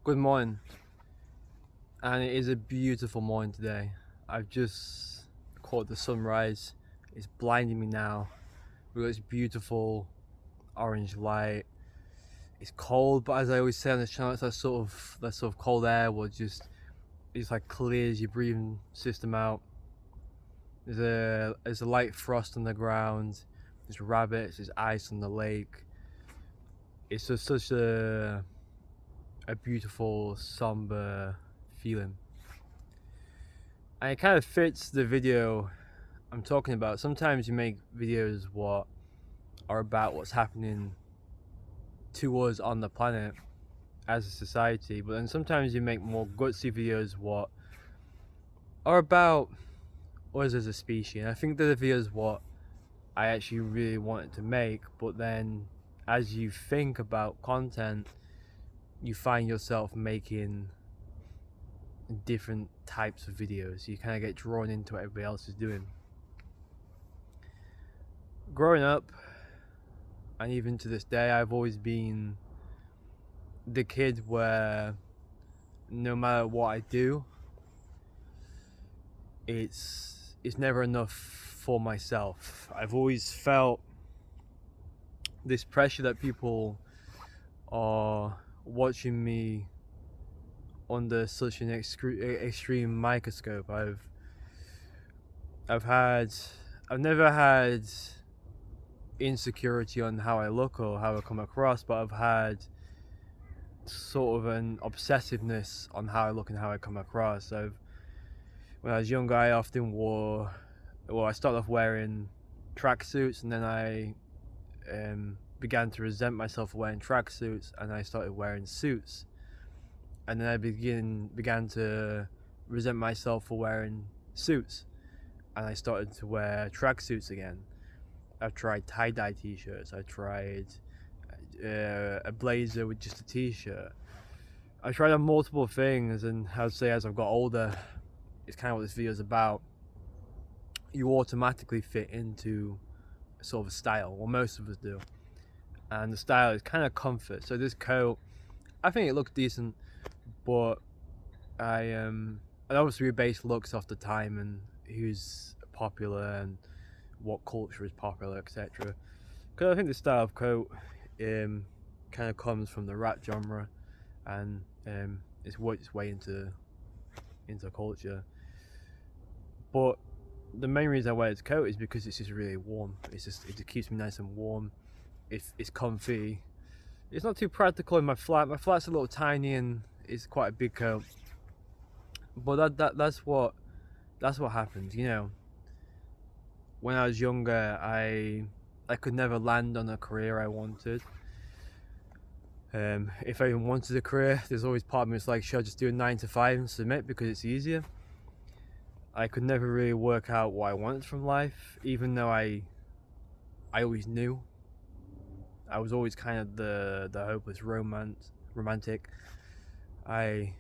Good morning, and it is a beautiful morning today. I've just caught the sunrise. It's blinding me now. We've got this beautiful orange light. It's cold, but as I always say on this channel, it's that sort of cold air will it's like clears your breathing system out. There's a light frost on the ground. There's rabbits. There's ice on the lake. It's just such a beautiful somber feeling. And it kind of fits the video I'm talking about. Sometimes you make videos what are about what's happening to us on the planet as a society, but then sometimes you make more gutsy videos what are about us as a species. And I think they're the videos what I actually really wanted to make, but then as you think about content, you find yourself making different types of videos. You kind of get drawn into what everybody else is doing. Growing up, and even to this day, I've always been the kid where no matter what I do, it's never enough for myself. I've always felt this pressure that people are watching me under such an extreme microscope. I've never had insecurity on how I look or how I come across, but I've had sort of an obsessiveness on how I look and how I come across. When I was younger, I often I started off wearing tracksuits, and then I began to resent myself for wearing tracksuits, and I started wearing suits, and then I began to resent myself for wearing suits, and I started to wear tracksuits again. I've tried tie-dye t-shirts. I tried a blazer with just a t-shirt. I tried on multiple things, and I would say as I've got older, it's kind of what this video is about. You automatically fit into sort of a style, or most of us do, and the style is kind of comfort. So this coat, I think it looks decent, but and obviously we base looks off the time and who's popular and what culture is popular, etc. Because I think the style of coat kind of comes from the rap genre, and it's worked its way into culture. But the main reason I wear this coat is because it's just really warm. It just keeps me nice and warm. It's comfy. It's not too practical in my flat. My flat's a little tiny and it's quite a big coat. But that's what happens, you know. When I was younger, I could never land on a career I wanted. If I even wanted a career, there's always part of me that's like, should I just do a 9 to 5 and submit because it's easier? I could never really work out what I wanted from life, even though I always knew. I was always kind of the hopeless romantic. I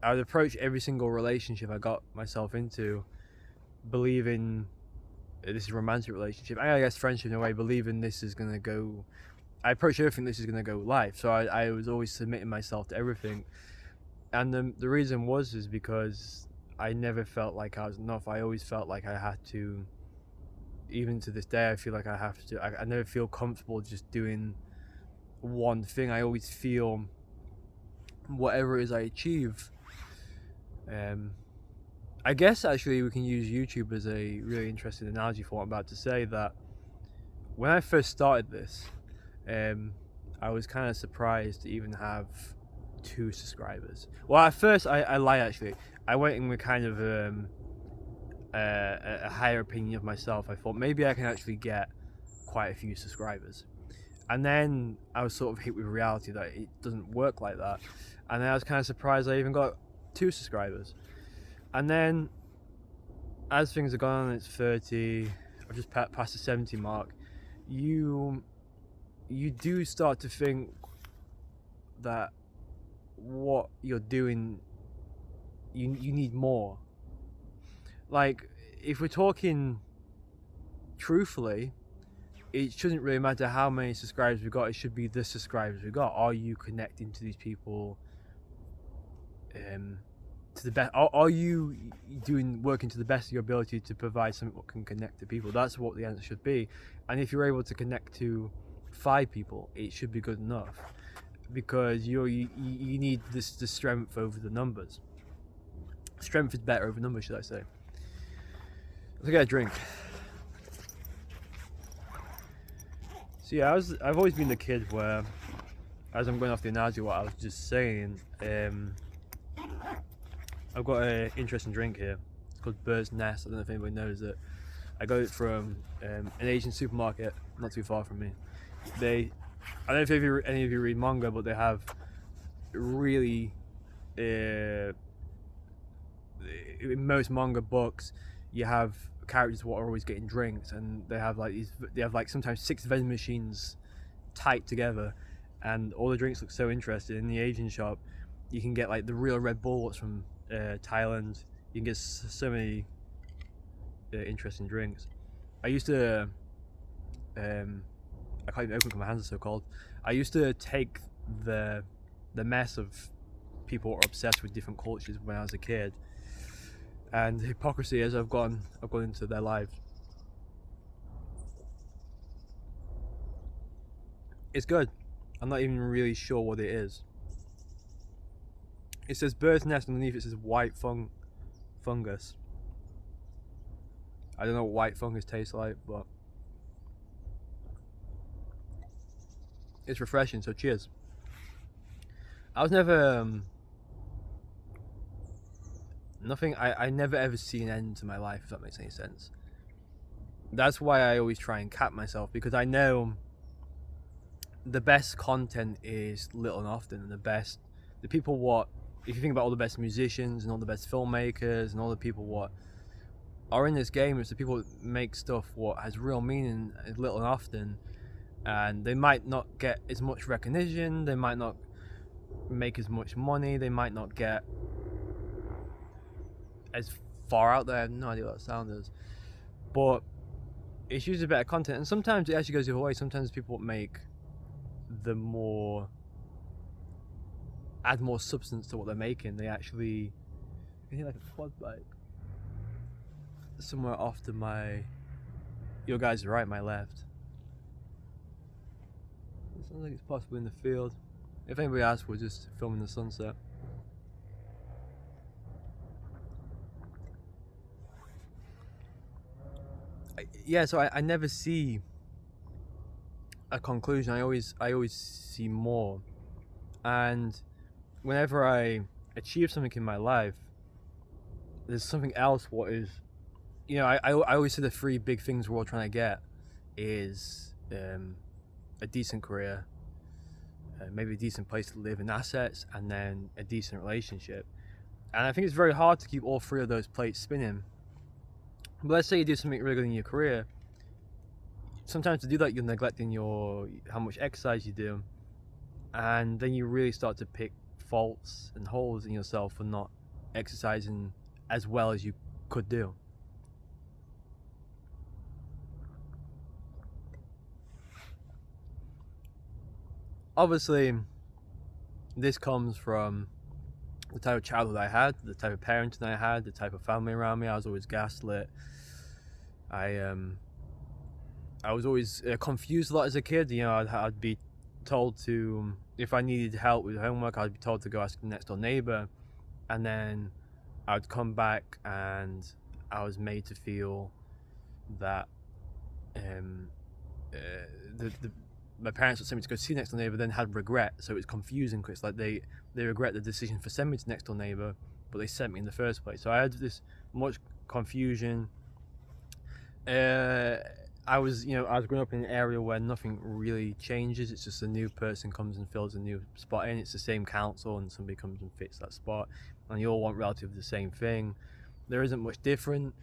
would approach every single relationship I got myself into believing this is a romantic relationship. I guess friendship in a way, believing this is gonna go. I approach everything this is gonna go life. So I was always submitting myself to everything, and the reason is because I never felt like I was enough. I always felt like I had to. Even to this day, I feel like I have to. I never feel comfortable just doing one thing. I always feel whatever it is I achieve. I guess actually we can use YouTube as a really interesting analogy for what I'm about to say. That when I first started this, I was kind of surprised to even have 2 subscribers. Well, at first I lie actually. I went in with kind of a higher opinion of myself. I thought maybe I can actually get quite a few subscribers, and then I was sort of hit with reality that it doesn't work like that. And then I was kind of surprised I even got 2 subscribers. And then as things have gone on, it's 30, I've just passed the 70 mark. You do start to think that what you're doing, you need more. Like, if we're talking truthfully, it shouldn't really matter how many subscribers we got. It should be the subscribers we got. Are you connecting to these people to the best? Are you working to the best of your ability to provide something that can connect to people? That's what the answer should be. And if you're able to connect to 5 people, it should be good enough, because you need the strength over the numbers. Strength is better over numbers, should I say. Let's get a drink. So yeah, I've always been the kid where, as I'm going off the analogy what I was just saying, I've got an interesting drink here. It's called Bird's Nest. I don't know if anybody knows it. I got it from an Asian supermarket not too far from me. I don't know if any of you read manga, but they have really, in most manga books, you have characters who are always getting drinks, and they have like sometimes 6 vending machines tight together, and all the drinks look so interesting. In the Asian shop, you can get like the real Red Bull, what's from Thailand. You can get so many interesting drinks. I used to I can't even open, my hands are so cold. I used to take the mess of people who are obsessed with different cultures when I was a kid, and the hypocrisy as I've gone into their lives. It's good. I'm not even really sure what it is. It says Bird's Nest, underneath it says white fungus. I don't know what white fungus tastes like, but it's refreshing, so cheers. I was never I never ever see an end to my life, if that makes any sense. That's why I always try and cap myself, because I know the best content is little and often, and the people if you think about all the best musicians and all the best filmmakers and all the people what are in this game, it's the people that make stuff what has real meaning little and often, and they might not get as much recognition, they might not make as much money, they might not get as far out there. I have no idea what that sound is, but it's usually better content, and sometimes it actually goes the other way. Sometimes people make add more substance to what they're making. They actually, you can hear like a quad bike somewhere off to your guys' right, my left. It sounds like it's possibly in the field. If anybody asks, we're just filming the sunset. So I never see a conclusion. I always see more. And whenever I achieve something in my life, there's something else what is, I always say the 3 big things we're all trying to get is a decent career, maybe a decent place to live and assets, and then a decent relationship. And I think it's very hard to keep all 3 of those plates spinning. But let's say you do something really good in your career. Sometimes to do that, you're neglecting how much exercise you do, and then you really start to pick faults and holes in yourself for not exercising as well as you could do. Obviously, this comes from the type of childhood I had, the type of parenting I had, the type of family around me. I was always gaslit. I was always confused a lot as a kid. I'd be told to, if I needed help with homework, I'd be told to go ask the next door neighbor, and then I'd come back and I was made to feel that my parents would send me to go see next door neighbor, then had regret. So it was confusing, because like they regret the decision for sending me to next door neighbor, but they sent me in the first place. So I had this much confusion. I was growing up in an area where nothing really changes. It's just a new person comes and fills a new spot in. It's the same council, and somebody comes and fits that spot, and you all want relatively the same thing. There isn't much different.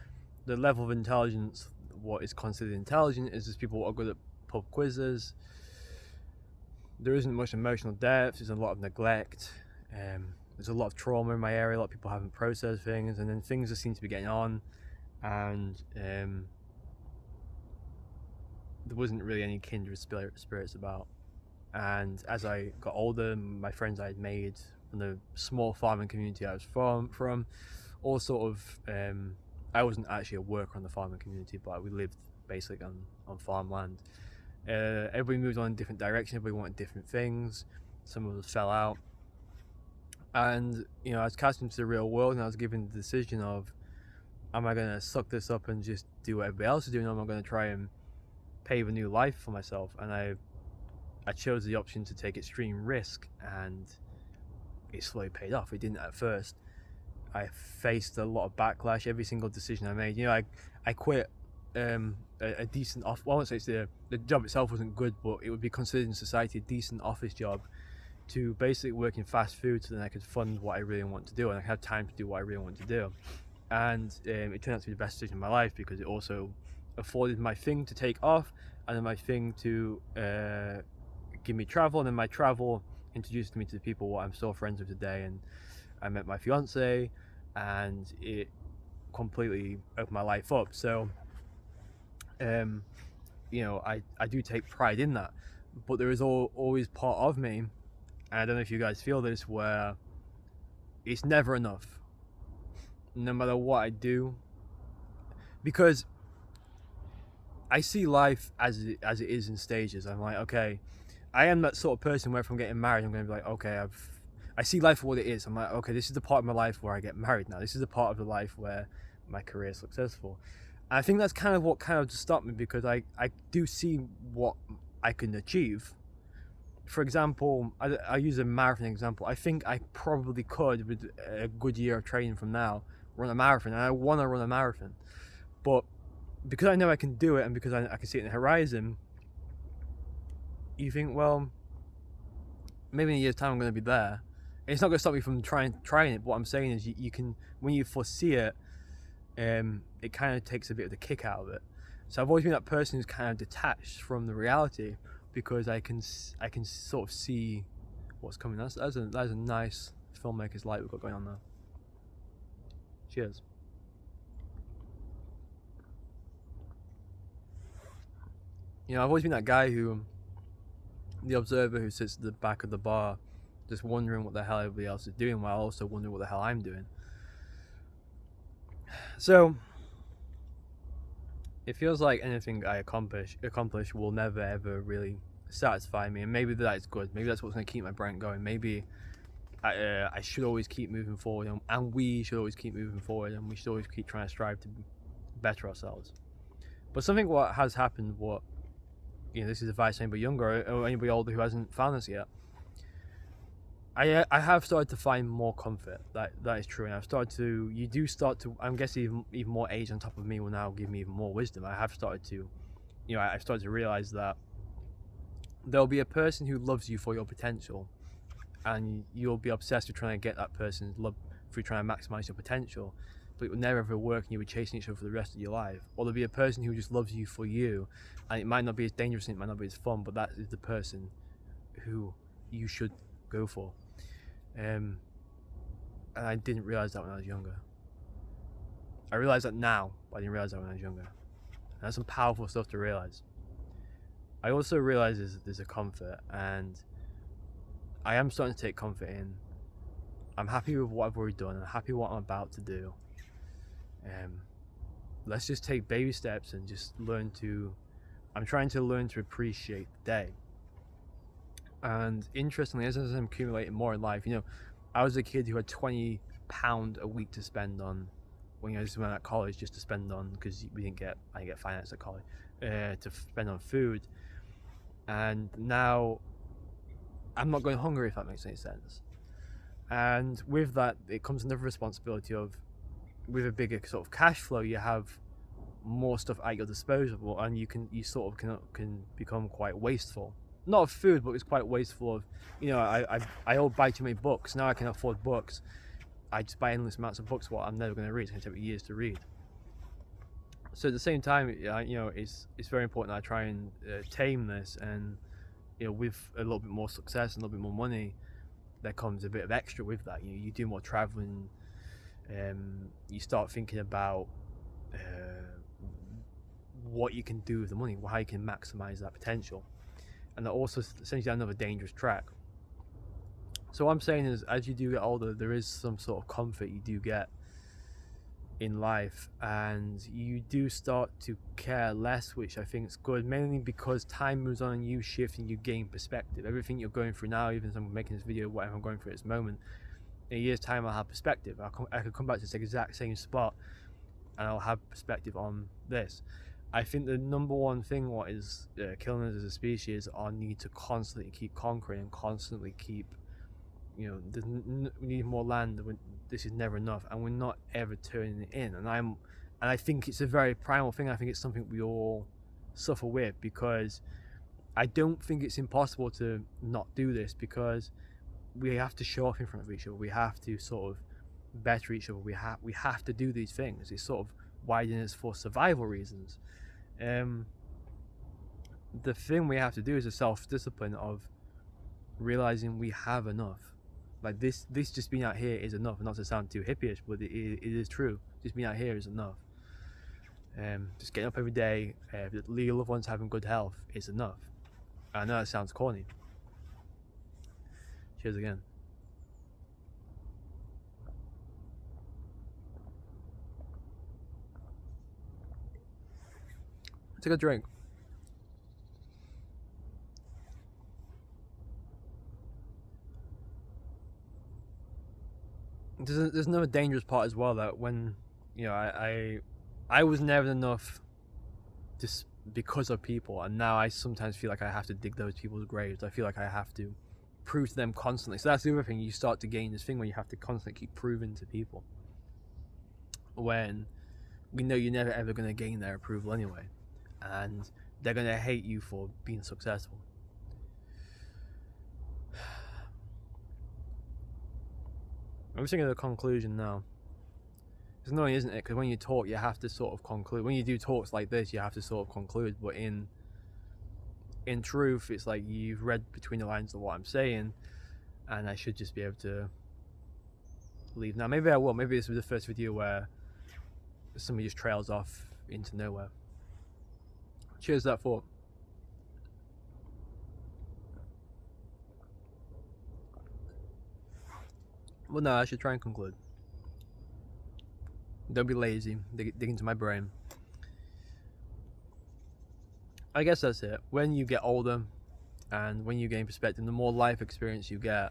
The level of intelligence, what is considered intelligent, is just people who are good at pub quizzes. There isn't much emotional depth. There's a lot of neglect. There's a lot of trauma in my area. A lot of people haven't processed things, and then things just seem to be getting on, and there wasn't really any kindred spirits about. And as I got older, my friends I had made from the small farming community I was from all sort of, I wasn't actually a worker on the farming community, but we lived basically on farmland. Everybody moved on in different directions, everybody wanted different things, some of us fell out. And, I was cast into the real world, and I was given the decision of, am I going to suck this up and just do what everybody else is doing, or am I going to try and pave a new life for myself? And I chose the option to take extreme risk, and it slowly paid off. It didn't at first. I faced a lot of backlash every single decision I made. I quit a decent off. Well, I won't say it's the job itself wasn't good, but it would be considered in society a decent office job, to basically work in fast food, so then I could fund what I really want to do, and I could have time to do what I really want to do. And it turned out to be the best decision of my life, because it also afforded my thing to take off, and then my thing to give me travel, and then my travel introduced me to the people what I'm still friends with today. And I met my fiance, and it completely opened my life up. So I do take pride in that, but there is always part of me, and I don't know if you guys feel this, where it's never enough, no matter what I do, because I see life as it is in stages. I'm like, okay, I am that sort of person where if I'm getting married, I'm going to be like, okay, I see life for what it is. I'm like, okay, this is the part of my life where I get married now. This is the part of the life where my career is successful. And I think that's kind of what just stopped me, because I do see what I can achieve. For example, I use a marathon example. I think I probably could, with a good year of training from now, run a marathon, and I want to run a marathon. But because I know I can do it, and because I can see it in the horizon, you think, well, maybe in a year's time I'm going to be there. It's not going to stop me from trying it. But what I'm saying is, you can, when you foresee it, it kind of takes a bit of the kick out of it. So I've always been that person who's kind of detached from the reality, because I can sort of see what's coming. That's a nice filmmaker's light we've got going on there. Cheers. I've always been that guy the observer who sits at the back of the bar, just wondering what the hell everybody else is doing, while also wondering what the hell I'm doing. So it feels like anything I accomplish will never ever really satisfy me, and maybe that's good. Maybe that's what's going to keep my brain going. Maybe I should always keep moving forward, and we should always keep moving forward, and we should always keep trying to strive to better ourselves. But something what has happened, this is advice to anybody younger or anybody older who hasn't found this yet. I have started to find more comfort. That is true, and you do start to. I'm guessing even more age on top of me will now give me even more wisdom. I have started to, I've started to realize that there'll be a person who loves you for your potential, and you'll be obsessed with trying to get that person's love through trying to maximize your potential, but it will never ever work, and you'll be chasing each other for the rest of your life. Or there'll be a person who just loves you for you, and it might not be as dangerous and it might not be as fun, but that is the person who you should go for. And I didn't realize that when I was younger. I realize that now, but I didn't realize that when I was younger. And that's some powerful stuff to realize. I also realize there's a comfort, and I am starting to take comfort in. I'm happy with what I've already done. I'm happy with what I'm about to do. Let's just take baby steps and just I'm trying to learn to appreciate the day. And interestingly, as I'm accumulating more in life, I was a kid who had £20 a week to spend on when I was at college, just to spend on, because I didn't get finance at college, to spend on food. And now I'm not going hungry, if that makes any sense. And with that, it comes another responsibility of, with a bigger sort of cash flow, you have more stuff at your disposal, and you sort of can become quite wasteful. Not of food, but it's quite wasteful of, I buy too many books. Now I can afford books. I just buy endless amounts of books what I'm never going to read. It's going to take me years to read. So at the same time, it's very important that I try and tame this, and with a little bit more success and a little bit more money, there comes a bit of extra with that. You do more traveling. You start thinking about what you can do with the money, how you can maximize that potential. And that also sends you down another dangerous track. So what I'm saying is, as you do get older, there is some sort of comfort you do get in life, and you do start to care less, which I think is good, mainly because time moves on and you shift and you gain perspective. Everything you're going through now, even as I'm making this video, whatever I'm going through at this moment, in a year's time I'll have perspective. I could come back to this exact same spot and I'll have perspective on this. I think the number one thing what is killing us as a species, our need to constantly keep conquering and constantly keep, we need more land. This is never enough, and we're not ever turning it in. And I think it's a very primal thing. I think it's something we all suffer with, because I don't think it's impossible to not do this, because we have to show off in front of each other. We have to sort of better each other. We have to do these things. It's sort of why doing this for survival reasons. The thing we have to do is a self-discipline of realizing we have enough. Like this just being out here is enough. Not to sound too hippie-ish, but it is true. Just being out here is enough. Just getting up every day, your loved ones having good health is enough. I know that sounds corny. Cheers again. Take a drink. There's another dangerous part as well, that when I was never enough just because of people, and now I sometimes feel like I have to dig those people's graves. I feel like I have to prove to them constantly. So that's the other thing. You start to gain this thing where you have to constantly keep proving to people, when we know you're never ever going to gain their approval anyway, and they're going to hate you for being successful. I'm thinking of the conclusion now. It's annoying, isn't it? Because when you talk, you have to sort of conclude. When you do talks like this, you have to sort of conclude. But in truth, it's like you've read between the lines of what I'm saying, and I should just be able to leave now. Maybe I will. Maybe this will be the first video where somebody just trails off into nowhere. Cheers to that thought. Well, no, I should try and conclude. Don't be lazy. Dig into my brain. I guess that's it. When you get older and when you gain perspective, the more life experience you get,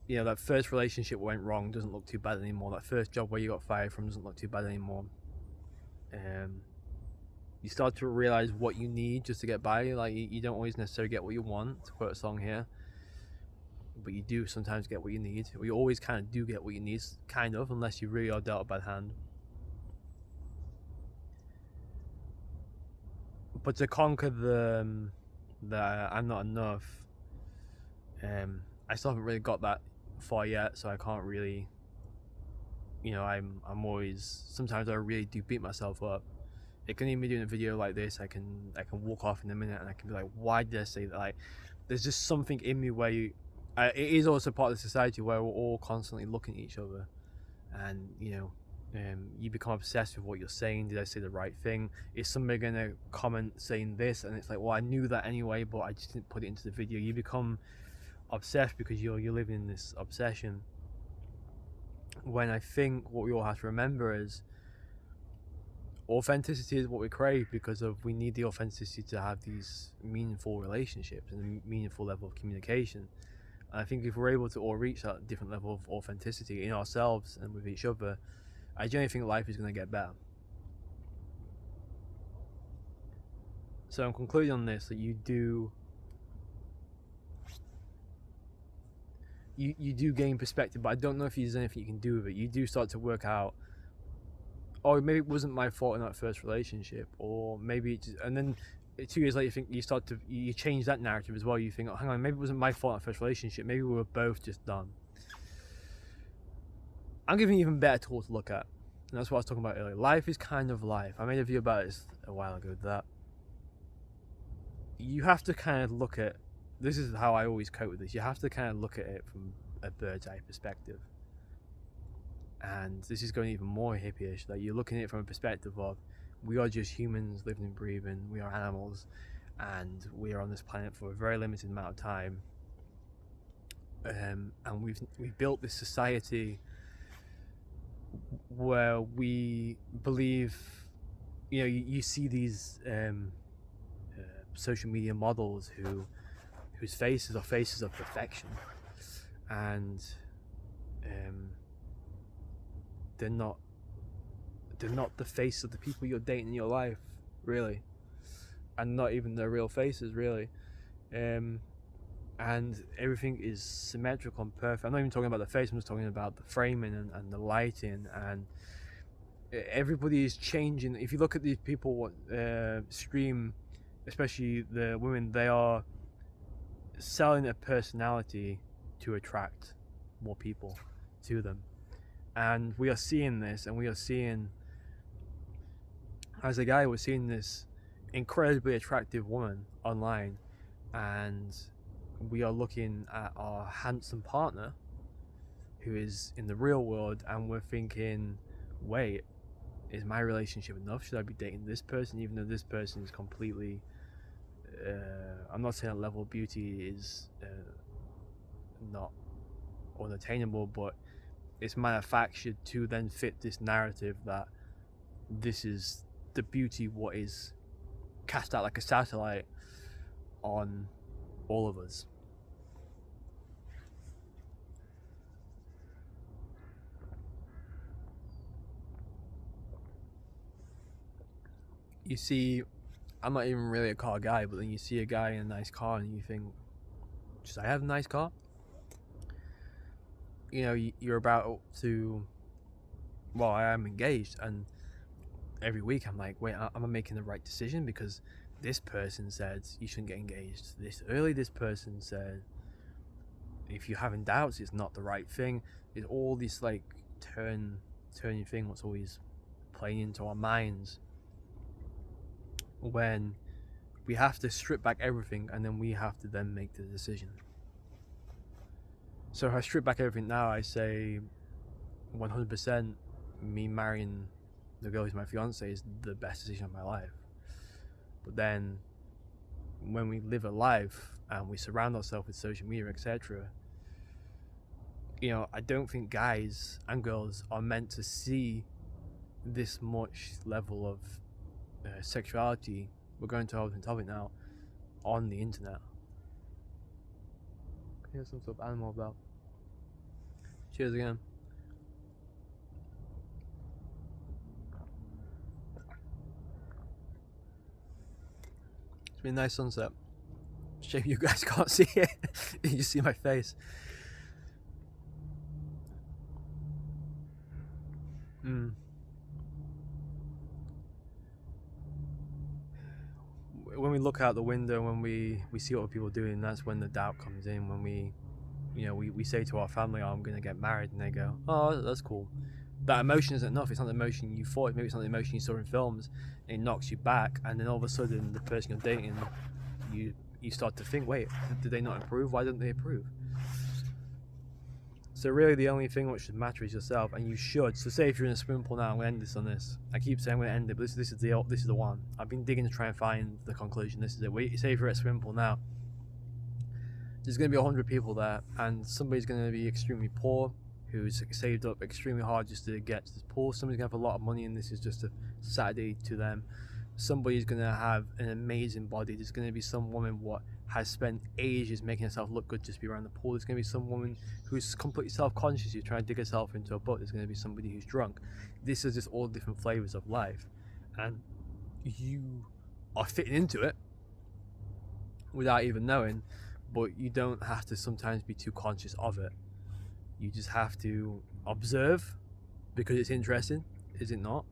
that first relationship went wrong doesn't look too bad anymore. That first job where you got fired from doesn't look too bad anymore. You start to realize what you need just to get by. Like, you don't always necessarily get what you want, to quote a song here, but you do sometimes get what you need. We always kind of do get what you need, kind of, unless you really are dealt a bad hand. But to conquer the I'm not enough, I still haven't really got that far yet, so I can't really, I'm always, sometimes I really do beat myself up. It can even be doing a video like this, I can walk off in a minute and I can be like, why did I say that? Like, there's just something in me where it is also part of the society where we're all constantly looking at each other, and you become obsessed with what you're saying. Did I say the right thing? Is somebody gonna comment saying this? And it's like, well, I knew that anyway, but I just didn't put it into the video. You become obsessed because you're living in this obsession, when I think what we all have to remember is authenticity is what we crave, because we need the authenticity to have these meaningful relationships and a meaningful level of communication. And I think if we're able to all reach that different level of authenticity in ourselves and with each other, I genuinely think life is going to get better. So I'm concluding on this, that you do gain perspective, but I don't know if there's anything you can do with it. You do start to work out, oh, maybe it wasn't my fault in that first relationship, or maybe it just, and then 2 years later you change that narrative as well. You think, oh, hang on, maybe it wasn't my fault in that first relationship, maybe we were both just done. I'm giving you an even better tool to look at, and that's what I was talking about earlier. Life is kind of life. I made a video about this a while ago, that you have to kind of look at, this is how I always cope with this, you have to kind of look at it from a bird's eye perspective. And this is going even more hippie-ish, that you're looking at it from a perspective of, We are just humans living and breathing. We are animals, and we are on this planet for a very limited amount of time. And we've built this society where we believe, you see these social media models whose faces are faces of perfection, and they're not the face of the people you're dating in your life, really, and not even their real faces, really. And everything is symmetrical and perfect. I'm not even talking about the face, I'm just talking about the framing and the lighting, and everybody is changing. If you look at these people stream, especially the women, they are selling their personality to attract more people to them. And we are seeing this, and we are seeing, as a guy, we're seeing this incredibly attractive woman online, and we are looking at our handsome partner who is in the real world, and we're thinking, wait, is my relationship enough? Should I be dating this person, even though this person is completely I'm not saying that level of beauty is not unattainable, but it's manufactured to then fit this narrative that this is the beauty, what is cast out like a satellite on all of us. You see, I'm not even really a car guy, but then you see a guy in a nice car and you think, should I have a nice car? You're about to, well, I am engaged, and every week I'm like, wait, am I making the right decision? Because this person said you shouldn't get engaged this early. This person said if you're having doubts, it's not the right thing. It's all this like turning thing what's always playing into our minds, when we have to strip back everything and then we have to then make the decision. So if I strip back everything now, I say 100% me marrying the girl who's my fiance is the best decision of my life. But then when we live a life and we surround ourselves with social media, etc., I don't think guys and girls are meant to see this much level of sexuality, we're going to open topic now, on the internet. Here's some sort of animal about. Cheers again. It's been a nice sunset. Shame you guys can't see it. You just see my face. When we look out the window, when we see what people are doing, that's when the doubt comes in. When we say to our family, oh, I'm going to get married, and they go, oh, that's cool. That emotion isn't enough. It's not the emotion you thought. Maybe it's not the emotion you saw in films. It knocks you back, and then all of a sudden, the person you're dating, you start to think, wait, did they not approve? Why didn't they approve? So really the only thing which should matter is yourself, and you should. So say if you're in a swimming pool now, I'm going to end this on this. I keep saying I'm going to end it, but this is the one. I've been digging to try and find the conclusion. This is it. Say if you're at a swimming pool now, there's going to be 100 people there, and somebody's going to be extremely poor, who's saved up extremely hard just to get to this pool. Somebody's going to have a lot of money, and this is just a Saturday to them. Somebody's going to have an amazing body. There's going to be some woman has spent ages making herself look good just to be around the pool. There's going to be some woman who's completely self-conscious, who's trying to dig herself into a boat. There's going to be somebody who's drunk. This is just all different flavors of life, and you are fitting into it without even knowing, but you don't have to sometimes be too conscious of it. You just have to observe, because it's interesting, is it not?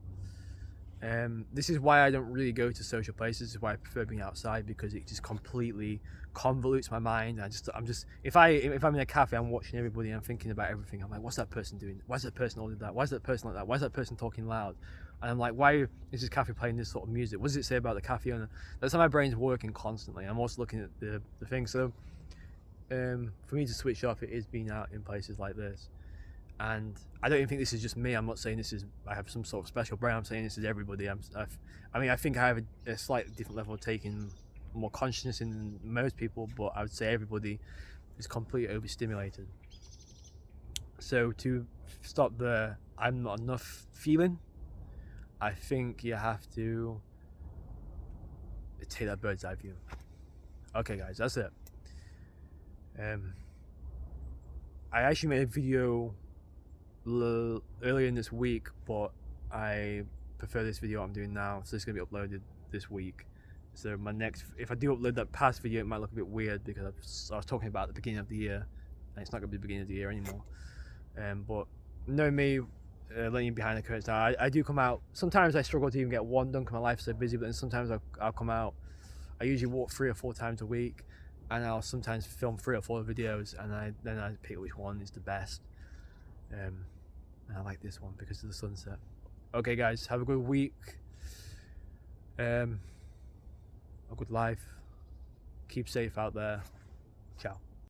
This is why I don't really go to social places. This is why I prefer being outside, because it just completely convolutes my mind. I'm just if I'm in a cafe, I'm watching everybody and I'm thinking about everything. I'm like, what's that person doing? Why is that person ordered that? Why is that person like that? Why is that person talking loud? And I'm like, why is this cafe playing this sort of music? What does it say about the cafe owner? That's how my brain's working constantly. I'm also looking at the thing. So for me to switch off, it is being out in places like this. And I don't even think this is just me. I'm not saying I have some sort of special brain. I'm saying this is everybody. I mean, I think I have a slightly different level of taking more consciousness in than most people, but I would say everybody is completely overstimulated. So to stop the I'm not enough feeling, I think you have to take that bird's eye view. Okay, guys, that's it. I actually made a video earlier in this week, but I prefer this video I'm doing now, so it's gonna be uploaded this week. So my next, if I do upload that past video, it might look a bit weird because I was talking about the beginning of the year, and it's not gonna be the beginning of the year anymore. But know me, letting you behind the curtains now. I do come out. Sometimes I struggle to even get one done because my life's so busy, but then sometimes I'll come out. I usually walk 3 or 4 times a week, and I'll sometimes film 3 or 4 videos, and then I pick which one is the best. And I like this one because of the sunset. Okay, guys, have a good week. A good life. Keep safe out there. Ciao.